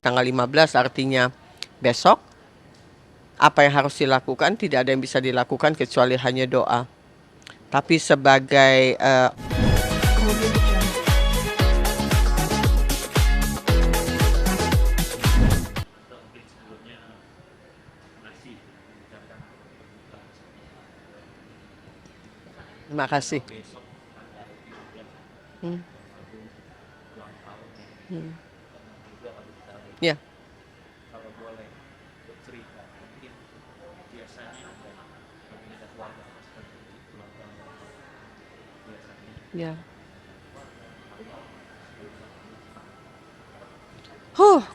tanggal 15 artinya besok. Apa yang harus dilakukan? Tidak ada yang bisa dilakukan kecuali hanya doa. Tapi sebagai terima kasih. Hmm, hmm. Ya, ya.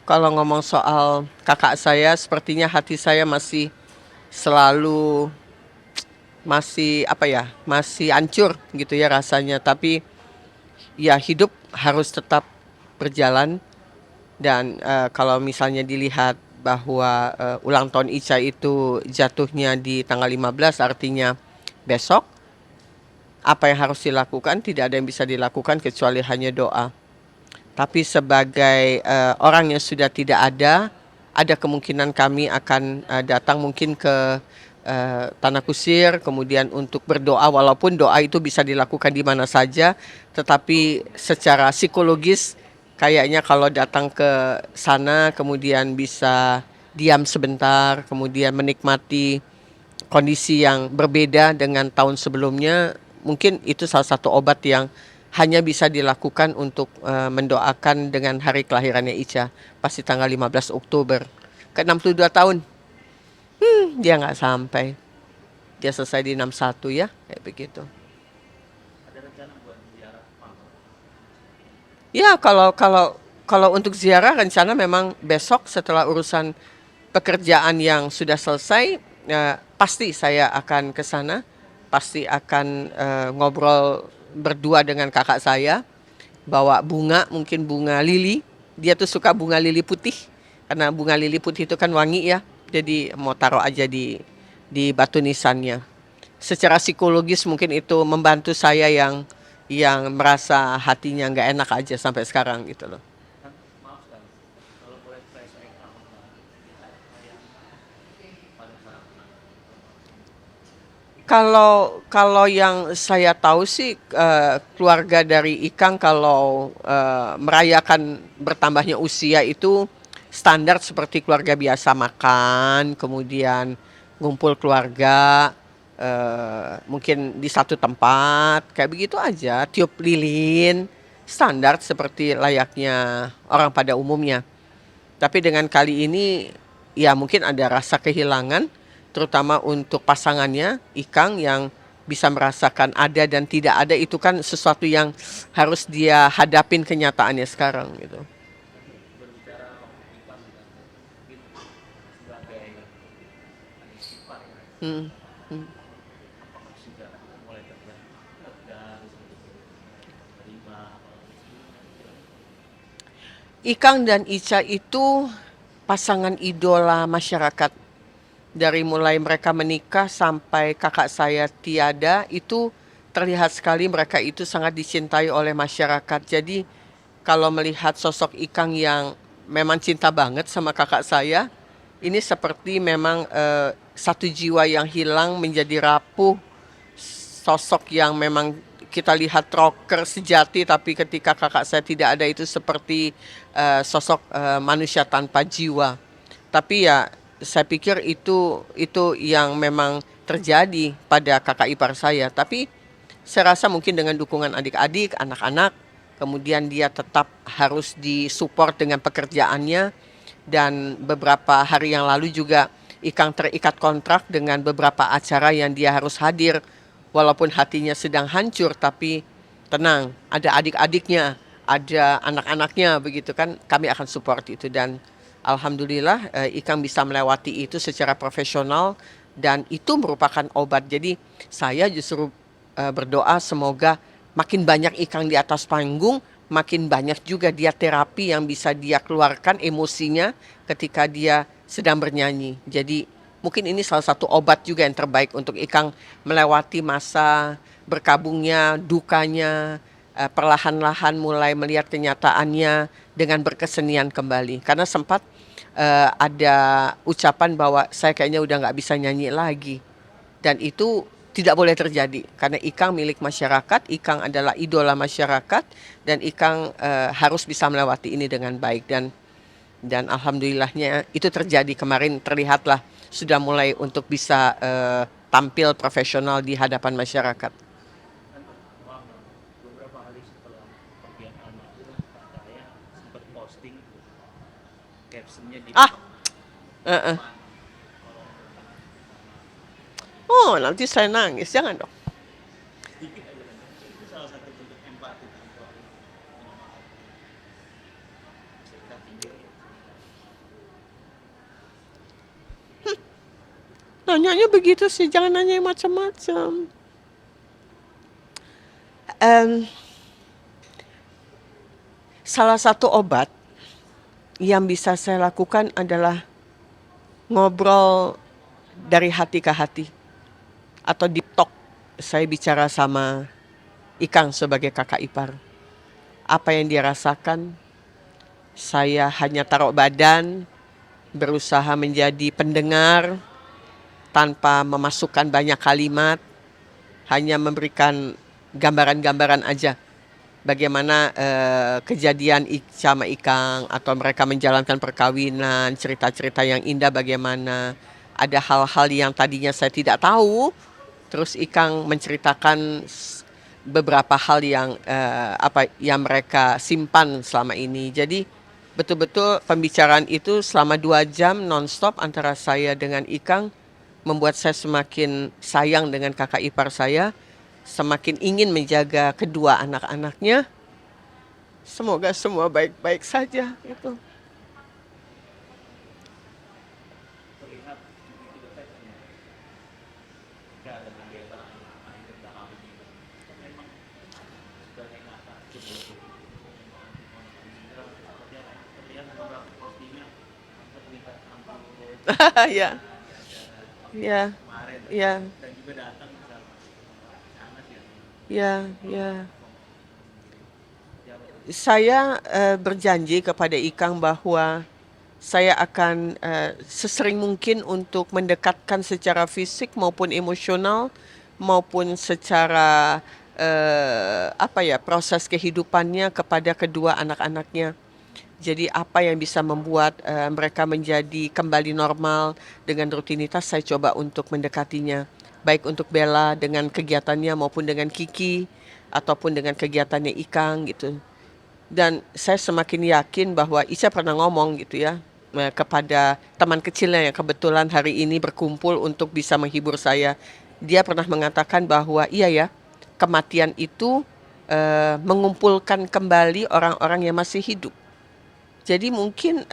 Kalau ngomong soal kakak saya, sepertinya hati saya masih selalu masih hancur gitu ya rasanya. Tapi ya hidup harus tetap berjalan dan kalau misalnya dilihat bahwa ulang tahun Ica itu jatuhnya di tanggal 15 artinya besok, apa yang harus dilakukan? Tidak ada yang bisa dilakukan kecuali hanya doa. Tapi sebagai orang yang sudah tidak ada kemungkinan kami akan datang mungkin ke Tanah Kusir, kemudian untuk berdoa, walaupun doa itu bisa dilakukan di mana saja, tetapi secara psikologis kayaknya kalau datang ke sana kemudian bisa diam sebentar, kemudian menikmati kondisi yang berbeda dengan tahun sebelumnya, mungkin itu salah satu obat yang hanya bisa dilakukan untuk mendoakan dengan hari kelahirannya Ica, pasti tanggal 15 Oktober. Ke 62 tahun, dia nggak sampai. Dia selesai di 61 ya, kayak begitu. Ya, kalau untuk ziarah rencana memang besok setelah urusan pekerjaan yang sudah selesai, pasti saya akan ke sana, pasti akan ngobrol berdua dengan kakak saya, bawa bunga, mungkin bunga lili. Dia tuh suka bunga lili putih, karena bunga lili putih itu kan wangi ya. Jadi mau taruh aja di batu nisannya. Secara psikologis mungkin itu membantu saya yang merasa hatinya nggak enak aja sampai sekarang gitu loh. Kalau yang saya tahu sih keluarga dari Ikang kalau merayakan bertambahnya usia itu standar seperti keluarga biasa, makan, kemudian ngumpul keluarga, mungkin di satu tempat, kayak begitu aja, tiup lilin, standar seperti layaknya orang pada umumnya. Tapi dengan kali ini ya mungkin ada rasa kehilangan, terutama untuk pasangannya Ikang yang bisa merasakan ada dan tidak ada, itu kan sesuatu yang harus dia hadapin kenyataannya sekarang gitu. Hmm, hmm. Ikang dan Ica itu pasangan idola masyarakat. Dari mulai mereka menikah sampai kakak saya tiada, itu terlihat sekali mereka itu sangat dicintai oleh masyarakat. Jadi kalau melihat sosok Ikang yang memang cinta banget sama kakak saya, ini seperti memang satu jiwa yang hilang menjadi rapuh, sosok yang memang kita lihat rocker sejati, tapi ketika kakak saya tidak ada itu seperti sosok manusia tanpa jiwa. Tapi ya saya pikir itu yang memang terjadi pada kakak ipar saya. Tapi saya rasa mungkin dengan dukungan adik-adik, anak-anak, kemudian dia tetap harus disupport dengan pekerjaannya, dan beberapa hari yang lalu juga Ikang terikat kontrak dengan beberapa acara yang dia harus hadir. Walaupun hatinya sedang hancur, tapi tenang, ada adik-adiknya, ada anak-anaknya begitu kan, kami akan support itu. Dan alhamdulillah Ikang bisa melewati itu secara profesional dan itu merupakan obat. Jadi saya justru berdoa semoga makin banyak Ikang di atas panggung, makin banyak juga dia terapi yang bisa dia keluarkan emosinya ketika dia sedang bernyanyi. Jadi mungkin ini salah satu obat juga yang terbaik untuk Ikang melewati masa berkabungnya, dukanya, perlahan-lahan mulai melihat kenyataannya dengan berkesenian kembali. Karena sempat ada ucapan bahwa saya kayaknya udah nggak bisa nyanyi lagi. Dan itu tidak boleh terjadi karena Ikang milik masyarakat, Ikang adalah idola masyarakat, dan Ikang harus bisa melewati ini dengan baik. Dan alhamdulillahnya itu terjadi kemarin, terlihatlah sudah mulai untuk bisa tampil profesional di hadapan masyarakat. Beberapa hari setelah pergian almarhum, Pak Cahaya sempat posting captionnya di Ah, uh-uh. Oh, nanti saya nangis, jangan dong. sedikit aja kan. Itu salah satu bentuk empati tanpa cerita tinggi. Nanyanya begitu sih, jangan nanya yang macam-macam. Em, Salah satu obat yang bisa saya lakukan adalah ngobrol dari hati ke hati atau deep talk. Saya bicara sama Ikang sebagai kakak ipar. Apa yang dia rasakan, saya hanya taruh badan, berusaha menjadi pendengar tanpa memasukkan banyak kalimat, hanya memberikan gambaran-gambaran aja bagaimana kejadian sama Ikang atau mereka menjalankan perkawinan, cerita-cerita yang indah bagaimana. Ada hal-hal yang tadinya saya tidak tahu, terus Ikang menceritakan beberapa hal yang apa yang mereka simpan selama ini. Jadi betul-betul pembicaraan itu selama 2 jam nonstop antara saya dengan Ikang membuat saya semakin sayang dengan kakak ipar saya, semakin ingin menjaga kedua anak-anaknya. Semoga semua baik-baik saja gitu. Terlihat begitu dekatnya jika ada kegiatan akhir tahun ini. Memang sebagai kakak cukup terlihat beberapa postingan terlihat hampir Ya, ya, kemarin ya, dan juga datang bersama anak ya. ya, ya. Saya berjanji kepada Ikang bahwa saya akan sesering mungkin untuk mendekatkan secara fisik maupun emosional maupun secara apa ya, proses kehidupannya kepada kedua anak-anaknya. Jadi apa yang bisa membuat mereka menjadi kembali normal dengan rutinitas, saya coba untuk mendekatinya. Baik untuk Bella dengan kegiatannya maupun dengan Kiki ataupun dengan kegiatannya Ikang gitu. Dan saya semakin yakin bahwa Ica pernah ngomong gitu ya kepada teman kecilnya yang kebetulan hari ini berkumpul untuk bisa menghibur saya. Dia pernah mengatakan bahwa iya ya, kematian itu mengumpulkan kembali orang-orang yang masih hidup. Jadi mungkin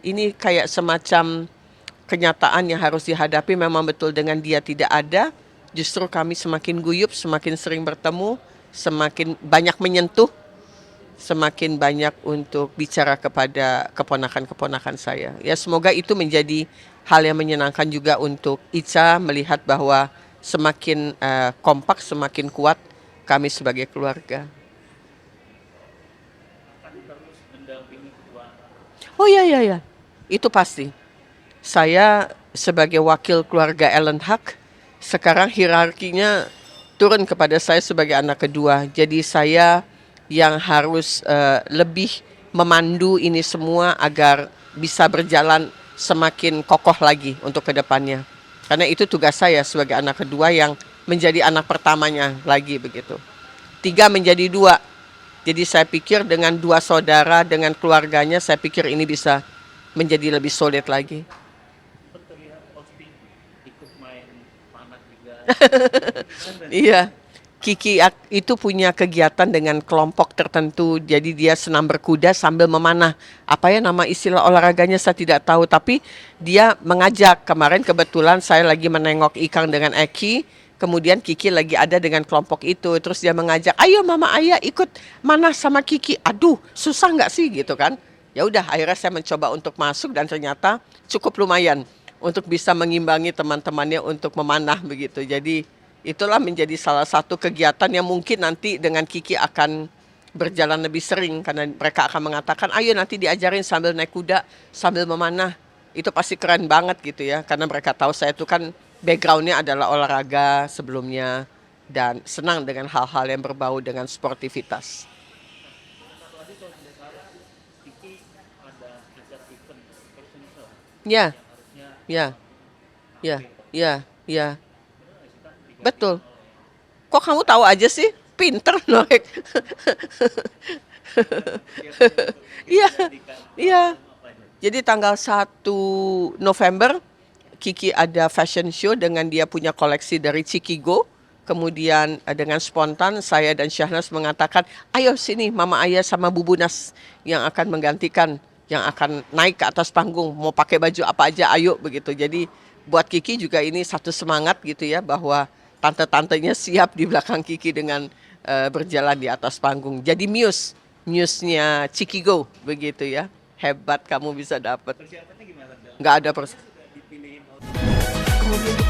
ini kayak semacam kenyataan yang harus dihadapi, memang betul dengan dia tidak ada. Justru kami semakin guyup, semakin sering bertemu, semakin banyak menyentuh, semakin banyak untuk bicara kepada keponakan-keponakan saya. Ya semoga itu menjadi hal yang menyenangkan juga untuk Ica melihat bahwa semakin kompak, semakin kuat kami sebagai keluarga. Akan terus mendampingi kedua anak. Oh ya ya ya, itu pasti. Saya sebagai wakil keluarga Ellen Hak, sekarang hierarkinya turun kepada saya sebagai anak kedua. Jadi saya yang harus lebih memandu ini semua agar bisa berjalan semakin kokoh lagi untuk kedepannya. Karena itu tugas saya sebagai anak kedua yang menjadi anak pertamanya lagi begitu. 3 menjadi 2. Jadi saya pikir dengan 2 saudara, dengan keluarganya, saya pikir ini bisa menjadi lebih solid lagi. Terlihat posting ikut main panah juga. Iya. Kiki itu punya kegiatan dengan kelompok tertentu. Jadi dia senam berkuda sambil memanah. Apa ya nama istilah olahraganya saya tidak tahu. Tapi dia mengajak. Kemarin kebetulan saya lagi menengok Ikang dengan Eki. Kemudian Kiki lagi ada dengan kelompok itu. Terus dia mengajak, ayo mama ayah ikut manah sama Kiki. Aduh susah nggak sih gitu kan. Ya udah akhirnya saya mencoba untuk masuk dan ternyata cukup lumayan. Untuk bisa mengimbangi teman-temannya untuk memanah begitu. Jadi itulah menjadi salah satu kegiatan yang mungkin nanti dengan Kiki akan berjalan lebih sering karena mereka akan mengatakan, ayo nanti diajarin sambil naik kuda, sambil memanah. Itu pasti keren banget gitu ya, karena mereka tahu saya itu kan backgroundnya adalah olahraga sebelumnya dan senang dengan hal-hal yang berbau dengan sportivitas. Satu lagi kalau tidak salah, Kiki ada acara event personal Ya, yang harusnya ya, ya, tampil. ya, ya, Bener nggak sih Kak betul. digantiin oleh Kok kamu tahu aja sih? Pinter, Norek. persiapannya untuk Kiki Iya, menggantikan iya. apa aja? Jadi tanggal 1 November Kiki ada fashion show dengan dia punya koleksi dari Chikigo. Kemudian dengan spontan saya dan Syahnas mengatakan, ayo sini Mama Ayah sama Bu Bunas yang akan menggantikan, yang akan naik ke atas panggung, mau pakai baju apa aja, ayo begitu. Jadi buat Kiki juga ini satu semangat gitu ya, bahwa tante-tantenya siap di belakang Kiki dengan berjalan di atas panggung. Jadi muse-nya Chikigo begitu ya. Hebat kamu bisa dapat. Persiapannya gimana Tante? Nggak ada Sudah dipilihin kemudian